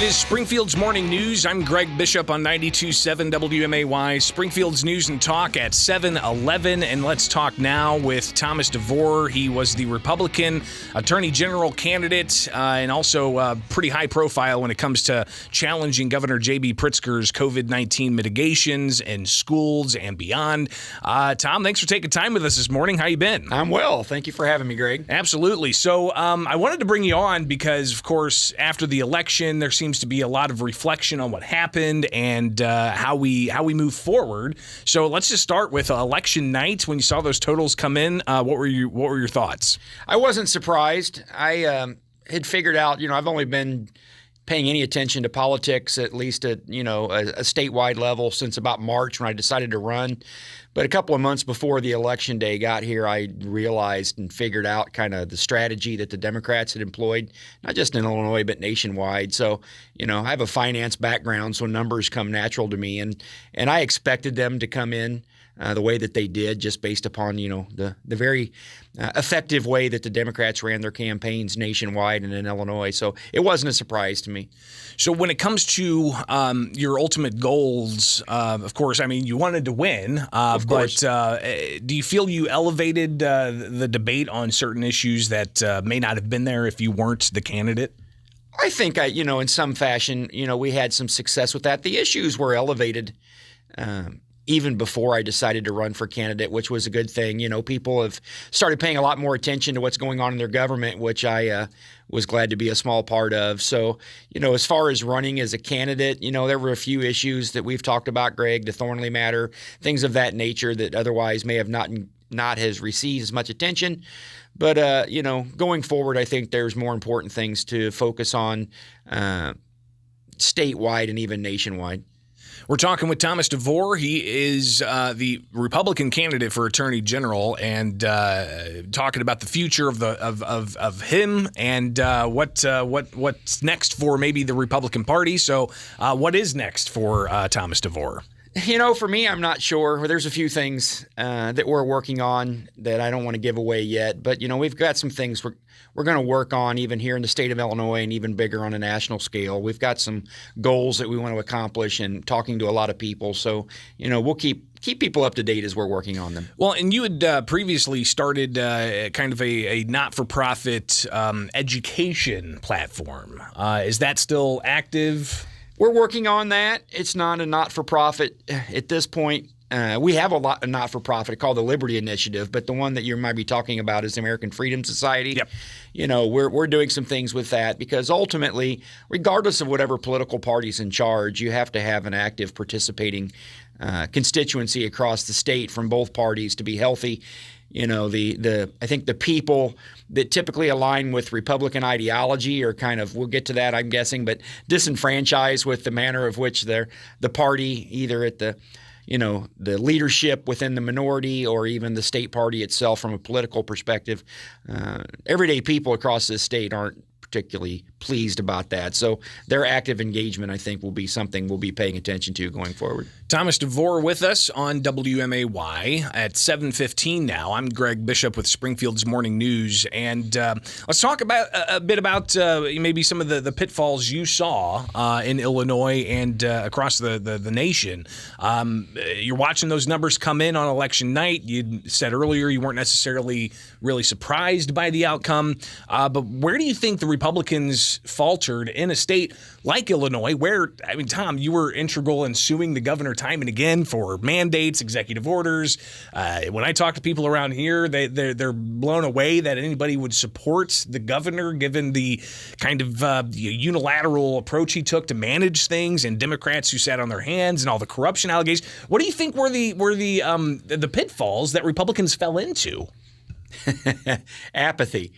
It is Springfield's Morning News. I'm Greg Bishop on 92.7 WMAY. Springfield's News and Talk at 7:11. And let's talk now with Thomas DeVore. He was the Republican Attorney General candidate and also pretty high profile when it comes to challenging Governor J.B. Pritzker's COVID-19 mitigations in schools and beyond. Tom, thanks for taking time with us this morning. How you been? I'm well. Thank you for having me, Greg. Absolutely. So I wanted to bring you on because, of course, after the election, there seems to be a lot of reflection on what happened and how we move forward. So let's just start with election night. When you saw those totals come in, what were your thoughts? I wasn't surprised. I had figured out, I've only been paying any attention to politics, at least at, a statewide level, since about March when I decided to run. But a couple of months before the election day got here, I realized and figured out kind of the strategy that the Democrats had employed, not just in Illinois, but nationwide. So, I have a finance background, so numbers come natural to me. And I expected them to come in the way that they did, just based upon, the very effective way that the Democrats ran their campaigns nationwide and in Illinois. So it wasn't a surprise to me. So when it comes to your ultimate goals, of course, you wanted to win, but do you feel you elevated the debate on certain issues that may not have been there if you weren't the candidate? I think, in some fashion, we had some success with that. The issues were elevated even before I decided to run for candidate, which was a good thing. People have started paying a lot more attention to what's going on in their government, which I was glad to be a small part of. So, as far as running as a candidate, there were a few issues that we've talked about, Greg, the Thornley matter, things of that nature that otherwise may have not has received as much attention. But, going forward, I think there's more important things to focus on statewide and even nationwide. We're talking with Thomas DeVore. He is the Republican candidate for Attorney General, and talking about the future of him and what's next for maybe the Republican Party. So, what is next for Thomas DeVore? For me, I'm not sure. There's a few things that we're working on that I don't want to give away yet. But, we've got some things we're going to work on even here in the state of Illinois and even bigger on a national scale. We've got some goals that we want to accomplish and talking to a lot of people. So, we'll keep people up to date as we're working on them. Well, and you had previously started kind of a not-for-profit education platform. Is that still active? We're working on that. It's not a not-for-profit at this point. We have a not-for-profit called the Liberty Initiative, but the one that you might be talking about is the American Freedom Society. Yep. We're doing some things with that because ultimately, regardless of whatever political party's in charge, you have to have an active participating constituency across the state from both parties to be healthy. I think the people that typically align with Republican ideology are kind of, we'll get to that, I'm guessing, but disenfranchised with the manner of which the party, either at the leadership within the minority or even the state party itself from a political perspective. Everyday people across this state aren't particularly pleased about that. So their active engagement, I think, will be something we'll be paying attention to going forward. Thomas DeVore with us on WMAY at 7:15 now. I'm Greg Bishop with Springfield's Morning News, and let's talk about a bit about maybe some of the pitfalls you saw in Illinois and across the nation. You're watching those numbers come in on election night. You said earlier you weren't necessarily really surprised by the outcome, but where do you think the Republicans faltered in a state like Illinois, where, Tom, you were integral in suing the governor time and again for mandates, executive orders. When I talk to people around here, they're blown away that anybody would support the governor, given the kind of unilateral approach he took to manage things, and Democrats who sat on their hands and all the corruption allegations. What do you think were the pitfalls that Republicans fell into? Apathy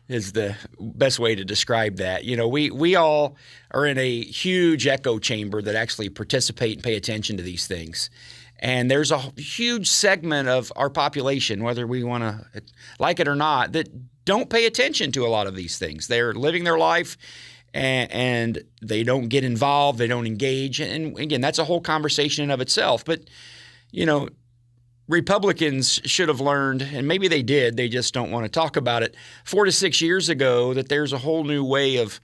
is the best way to describe that. We all are in a huge echo chamber that actually participate and pay attention to these things. And there's a huge segment of our population, whether we want to like it or not, that don't pay attention to a lot of these things. They're living their life and they don't get involved, they don't engage. And again, that's a whole conversation in of itself. But, Republicans should have learned, and maybe they did, they just don't want to talk about it, 4 to 6 years ago, that there's a whole new way of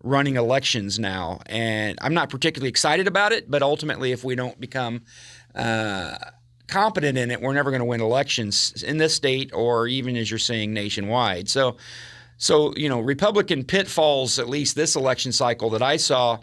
running elections now. And I'm not particularly excited about it, but ultimately if we don't become competent in it, we're never going to win elections in this state or even, as you're saying, nationwide. So Republican pitfalls, at least this election cycle that I saw,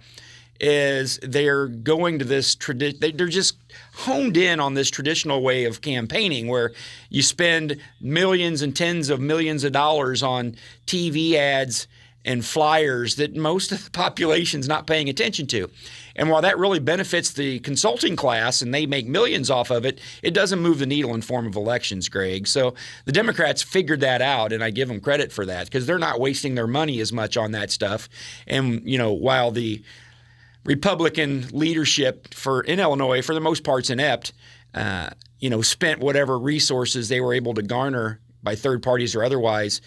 is they're going to this they're just honed in on this traditional way of campaigning where you spend millions and tens of millions of dollars on TV ads and flyers that most of the population's not paying attention to. And while that really benefits the consulting class and they make millions off of it, it doesn't move the needle in form of elections, Greg. So the Democrats figured that out, and I give them credit for that because they're not wasting their money as much on that stuff. And, while the Republican leadership in Illinois, for the most part, is inept, spent whatever resources they were able to garner by third parties or otherwise,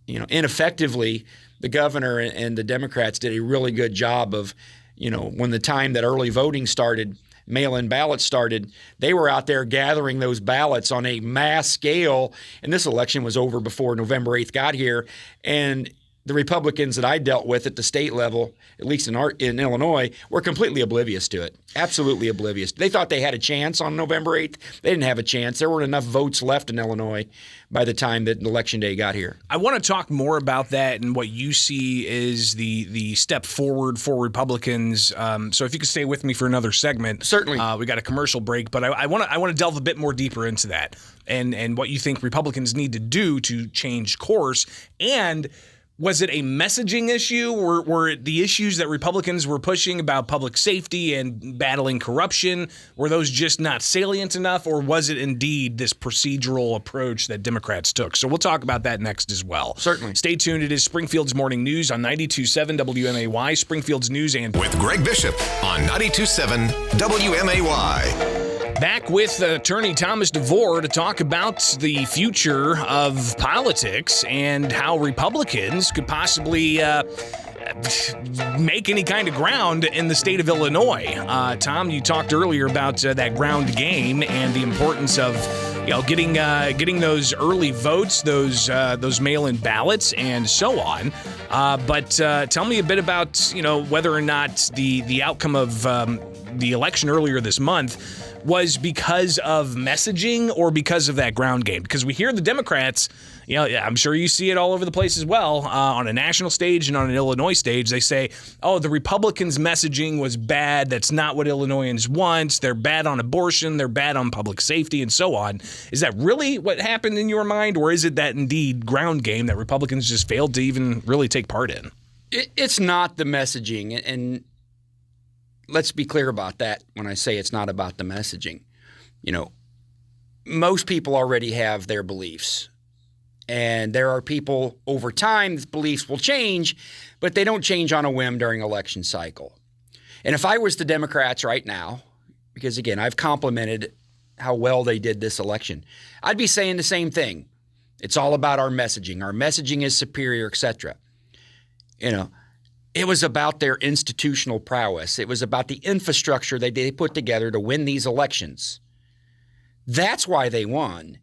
ineffectively. The governor and the Democrats did a really good job of, when the time that early voting started, mail-in ballots started, they were out there gathering those ballots on a mass scale. And this election was over before November 8th got here. And the Republicans that I dealt with at the state level, at least in Illinois, were completely oblivious to it. Absolutely oblivious. They thought they had a chance on November 8th. They didn't have a chance. There weren't enough votes left in Illinois by the time that Election Day got here. I want to talk more about that and what you see is the step forward for Republicans. So if you could stay with me for another segment. Certainly. We got a commercial break, but I want to delve a bit more deeper into that and what you think Republicans need to do to change course. And was it a messaging issue? Were the issues that Republicans were pushing about public safety and battling corruption, were those just not salient enough, or was it indeed this procedural approach that Democrats took? So we'll talk about that next as well. Certainly. Stay tuned. It is Springfield's Morning News on 92.7 WMAY, Springfield's News and with Greg Bishop on 92.7 WMAY. Back with attorney Thomas DeVore to talk about the future of politics and how Republicans could possibly make any kind of ground in the state of Illinois. Tom, you talked earlier about that ground game and the importance of getting those early votes, those mail-in ballots, and so on. But tell me a bit about whether or not the outcome of the election earlier this month was because of messaging or because of that ground game. Because we hear the Democrats, I'm sure you see it all over the place as well, on a national stage and on an Illinois stage, they say, oh, the Republicans' messaging was bad. That's not what Illinoisans want. They're bad on abortion. They're bad on public safety and so on. Is that really what happened in your mind? Or is it that indeed ground game that Republicans just failed to even really take part in? It's not the messaging. And let's be clear about that when I say it's not about the messaging. Most people already have their beliefs. And there are people over time, the beliefs will change, but they don't change on a whim during election cycle. And if I was the Democrats right now, because again, I've complimented how well they did this election, I'd be saying the same thing. It's all about our messaging. Our messaging is superior, etc. It was about their institutional prowess. It was about the infrastructure that they put together to win these elections. That's why they won.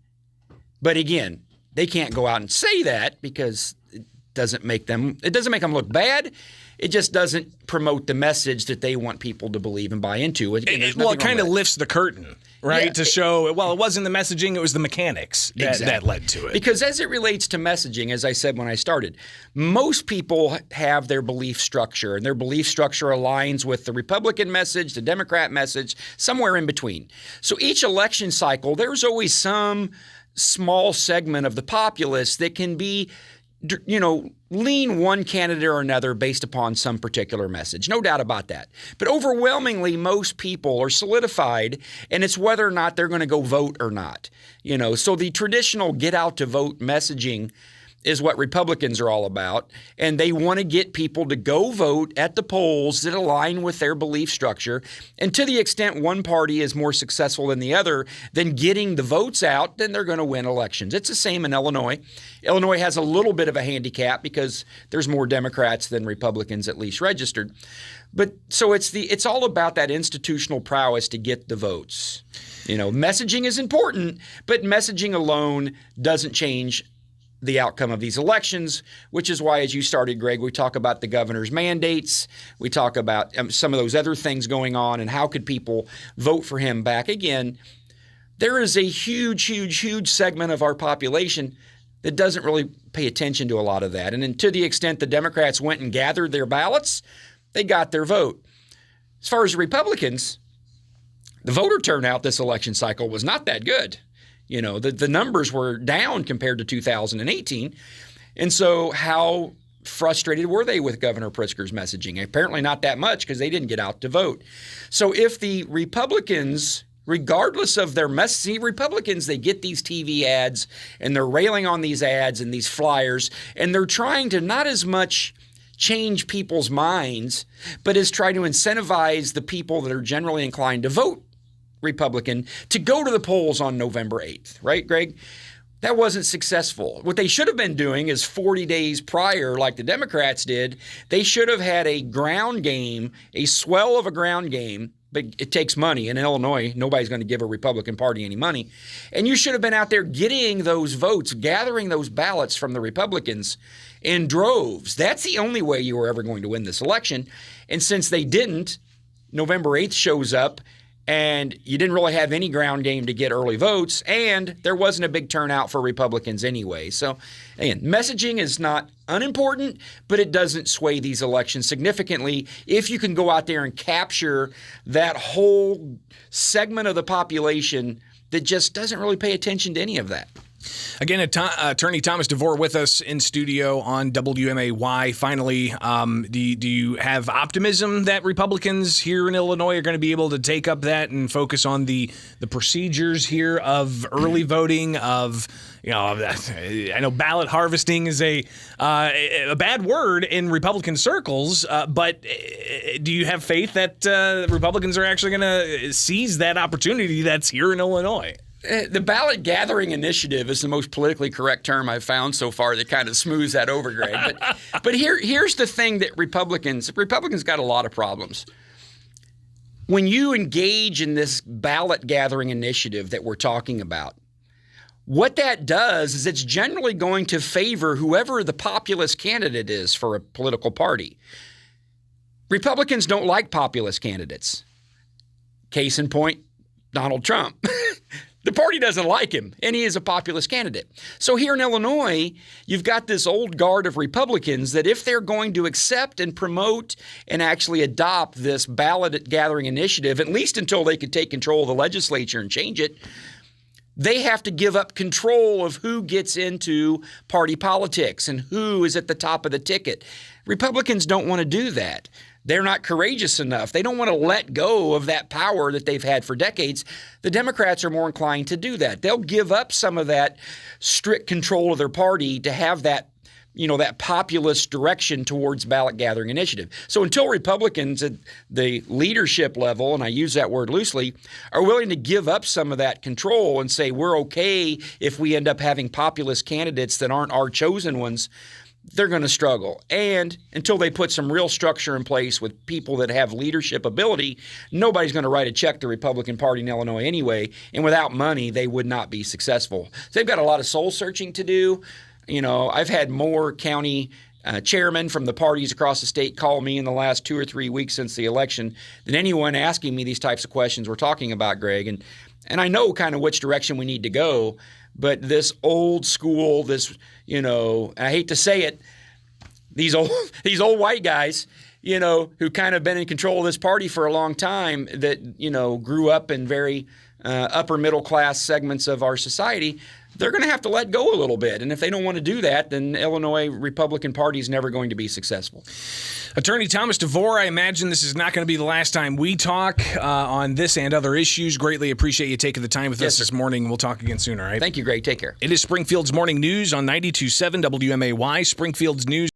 But again, they can't go out and say that because it doesn't make them look bad. It just doesn't promote the message that they want people to believe and buy into. Again, it kind of lifts the curtain, right? Yeah, to show, it wasn't the messaging, it was the mechanics that led to it. Because as it relates to messaging, as I said when I started, most people have their belief structure, and their belief structure aligns with the Republican message, the Democrat message, somewhere in between. So each election cycle, there's always some small segment of the populace that can be lean one candidate or another based upon some particular message. No doubt about that. But overwhelmingly, most people are solidified, and it's whether or not they're going to go vote or not. So the traditional get out to vote messaging is what Republicans are all about, and they want to get people to go vote at the polls that align with their belief structure. And to the extent one party is more successful than the other than getting the votes out, then they're going to win elections. It's the same in Illinois. Illinois has a little bit of a handicap because there's more Democrats than Republicans at least registered. But so it's all about that institutional prowess to get the votes. Messaging is important, but messaging alone doesn't change the outcome of these elections, which is why, as you started, Greg, we talk about the governor's mandates. We talk about some of those other things going on and how could people vote for him back again. There is a huge segment of our population that doesn't really pay attention to a lot of that. And then to the extent the Democrats went and gathered their ballots, they got their vote. As far as the Republicans, the voter turnout this election cycle was not that good. You know, the numbers were down compared to 2018. And so how frustrated were they with Governor Pritzker's messaging? Apparently not that much, because they didn't get out to vote. So if the Republicans, regardless of their messaging, Republicans, they get these TV ads and they're railing on these ads and these flyers, and they're trying to not as much change people's minds, but is trying to incentivize the people that are generally inclined to vote Republican to go to the polls on November 8th, right, Greg? That wasn't successful. What they should have been doing is 40 days prior, like the Democrats did, they should have had a ground game, a swell of a ground game, but it takes money. And in Illinois, nobody's going to give a Republican Party any money. And you should have been out there getting those votes, gathering those ballots from the Republicans in droves. That's the only way you were ever going to win this election. And since they didn't, November 8th shows up, and you didn't really have any ground game to get early votes, and there wasn't a big turnout for Republicans anyway. So, again, messaging is not unimportant, but it doesn't sway these elections significantly if you can go out there and capture that whole segment of the population that just doesn't really pay attention to any of that. Again, Attorney Thomas DeVore with us in studio on WMAY. Finally, do you have optimism that Republicans here in Illinois are going to be able to take up that and focus on the procedures here of early voting, of, you know, I know ballot harvesting is a bad word in Republican circles, but do you have faith that Republicans are actually going to seize that opportunity that's here in Illinois? The ballot gathering initiative is the most politically correct term I've found so far that kind of smooths that over, Greg. But here's the thing that Republicans got a lot of problems. When you engage in this ballot gathering initiative that we're talking about, what that does is it's generally going to favor whoever the populist candidate is for a political party. Republicans don't like populist candidates. Case in point, Donald Trump. The party doesn't like him, and he is a populist candidate. So here in Illinois, you've got this old guard of Republicans that if they're going to accept and promote and actually adopt this ballot gathering initiative, at least until they could take control of the legislature and change it, they have to give up control of who gets into party politics and who is at the top of the ticket. Republicans don't want to do that. They're not courageous enough. They don't want to let go of that power that they've had for decades. The Democrats are more inclined to do that. They'll give up some of that strict control of their party to have that, you know, that populist direction towards ballot gathering initiative. So until Republicans at the leadership level, and I use that word loosely, are willing to give up some of that control and say we're okay if we end up having populist candidates that aren't our chosen ones, they're going to struggle. And until they put some real structure in place with people that have leadership ability, nobody's going to write a check to the Republican Party in Illinois anyway. And without money, they would not be successful. So they've got a lot of soul searching to do. You know, I've had more county chairmen from the parties across the state call me in the last 2 or 3 weeks since the election than anyone asking me these types of questions we're talking about, Greg. And I know kind of which direction we need to go. But this old school, this, you know, I hate to say it, these old white guys, you know, who kind of been in control of this party for a long time that, you know, grew up in very upper middle class segments of our society, they're going to have to let go a little bit. And if they don't want to do that, then Illinois Republican Party is never going to be successful. Attorney Thomas DeVore, I imagine this is not going to be the last time we talk on this and other issues. Greatly appreciate you taking the time with us this morning. We'll talk again soon, all right? Thank you, Greg. Take care. It is Springfield's Morning News on 92.7 WMAY, Springfield's News.